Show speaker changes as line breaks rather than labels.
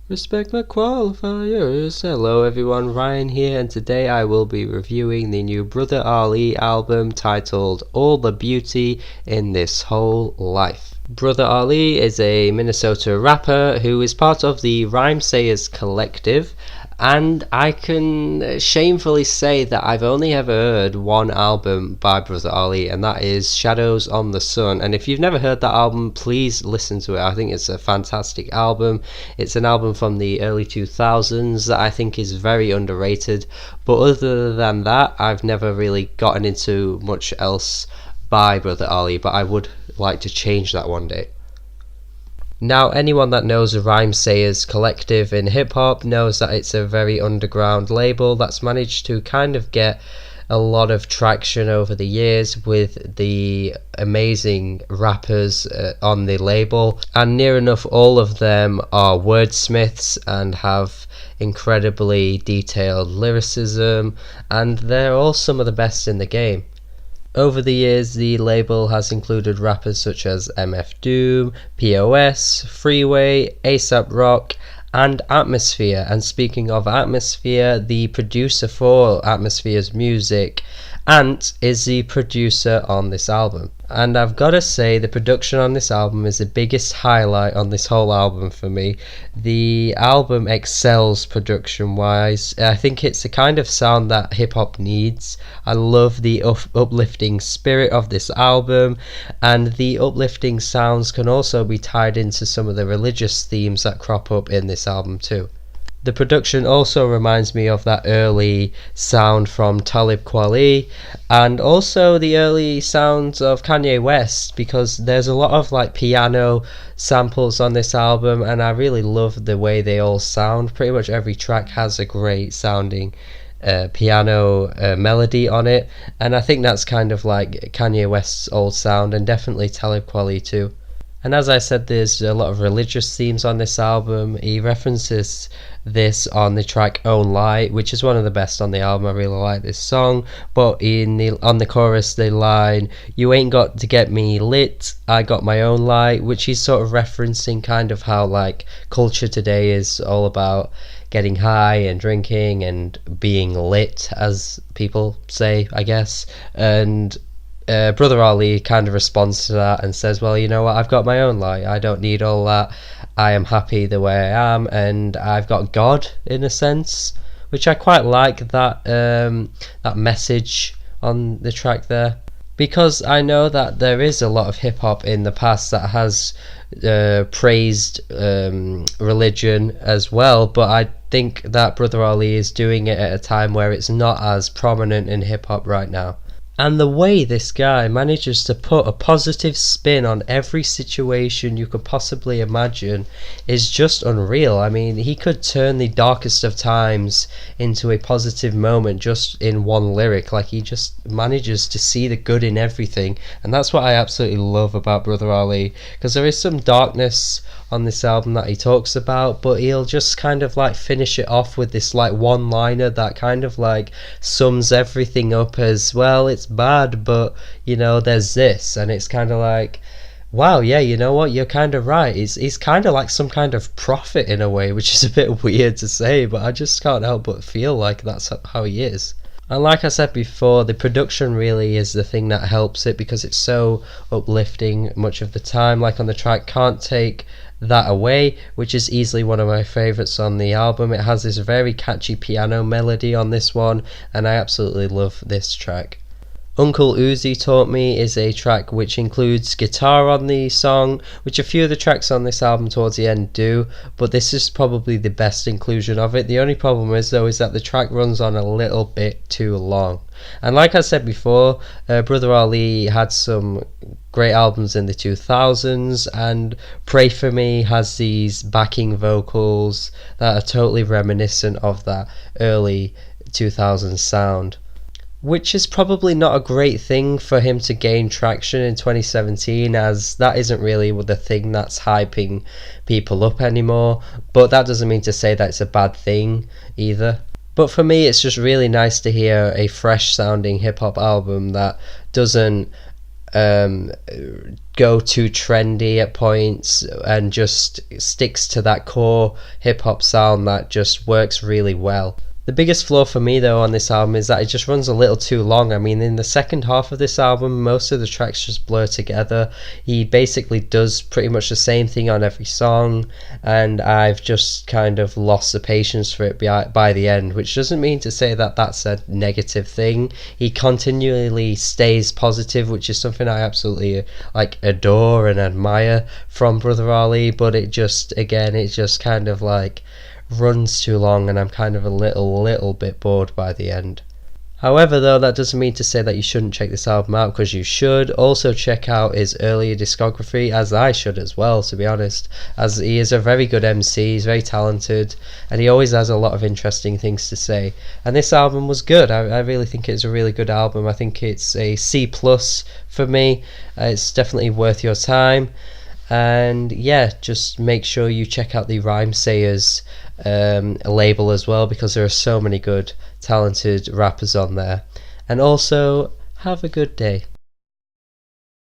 Respect my qualifiers. Hello everyone, Ryan here, and today I will be reviewing the new Brother Ali album titled All the Beauty in This Whole Life. Brother Ali is a Minnesota rapper who is part of the Rhymesayers Collective, and I can shamefully say that I've only ever heard one album by Brother Ali, and that is Shadows on the Sun. And if you've never heard that album, please listen to it. I think it's a fantastic album. It's an album from the early 2000s that I think is very underrated, but other than that, I've never really gotten into much else by Brother Ali, but I would like to change that one day. Now, anyone that knows the Rhymesayers Collective in hip-hop knows that it's a very underground label that's managed to kind of get a lot of traction over the years with the amazing rappers on the label, and near enough all of them are wordsmiths and have incredibly detailed lyricism, and they're all some of the best in the game. Over the years, the label has included rappers such as MF Doom, POS, Freeway, ASAP Rock, and Atmosphere. And speaking of Atmosphere, the producer for Atmosphere's music, Ant, is the producer on this album. And I've got to say, the production on this album is the biggest highlight on this whole album for me. The album excels production wise. I think it's the kind of sound that hip hop needs. I love the uplifting spirit of this album, and the uplifting sounds can also be tied into some of the religious themes that crop up in this album too. The production also reminds me of that early sound from Talib Kweli, and also the early sounds of Kanye West, because there's a lot of like piano samples on this album, and I really love the way they all sound. Pretty much every track has a great sounding piano melody on it, and I think that's kind of like Kanye West's old sound, and definitely Talib Kweli too. And as I said, there's a lot of religious themes on this album. He references this on the track Own Light, which is one of the best on the album. I really like this song. But on the chorus, the line, "You ain't got to get me lit, I got my own light," which is sort of referencing kind of how like culture today is all about getting high and drinking and being lit, as people say, I guess. And Brother Ali kind of responds to that and says, well, you know what, I've got my own light, I don't need all that, I am happy the way I am, and I've got God in a sense, which I quite like that message on the track there, because I know that there is a lot of hip hop in the past that has praised religion as well, but I think that Brother Ali is doing it at a time where it's not as prominent in hip hop right now. And the way this guy manages to put a positive spin on every situation you could possibly imagine is just unreal. I mean, he could turn the darkest of times into a positive moment just in one lyric. Like, he just manages to see the good in everything, and that's what I absolutely love about Brother Ali, because there is some darkness on this album that he talks about, but he'll just kind of like finish it off with this like one liner that kind of like sums everything up as, well, it's bad, but you know, there's this, and it's kind of like, wow, yeah, you know what, you're kind of right. He's kind of like some kind of prophet in a way, which is a bit weird to say, but I just can't help but feel like that's how he is. And like I said before, the production really is the thing that helps it, because it's so uplifting much of the time. Like on the track Can't Take That Away, which is easily one of my favourites on the album. It has this very catchy piano melody on this one, and I absolutely love this track. Uncle Ozzy Taught Me is a track which includes guitar on the song, which a few of the tracks on this album towards the end do, but this is probably the best inclusion of it. The only problem is though is that the track runs on a little bit too long. And like I said before, Brother Ali had some great albums in the 2000s, and Pray For Me has these backing vocals that are totally reminiscent of that early 2000s sound, which is probably not a great thing for him to gain traction in 2017, as that isn't really the thing that's hyping people up anymore. But that doesn't mean to say that it's a bad thing either. But for me, it's just really nice to hear a fresh sounding hip hop album that doesn't go too trendy at points, and just sticks to that core hip hop sound that just works really well. The biggest flaw for me though on this album is that it just runs a little too long. I mean, in the second half of this album, most of the tracks just blur together. He basically does pretty much the same thing on every song, and I've just kind of lost the patience for it by the end, which doesn't mean to say that that's a negative thing. He continually stays positive, which is something I absolutely adore and admire from Brother Ali, but it just kind of runs too long, and I'm kind of a little bit bored by the end. However, though, that doesn't mean to say that you shouldn't check this album out, because you should. Also check out his earlier discography, as I should as well, to be honest, as he is a very good MC, he's very talented, and he always has a lot of interesting things to say. And this album was good. I really think it's a really good album. I think it's a C+ for me. It's definitely worth your time. And yeah, just make sure you check out the Rhymesayers label as well, because there are so many good talented rappers on there. And also, have a good day.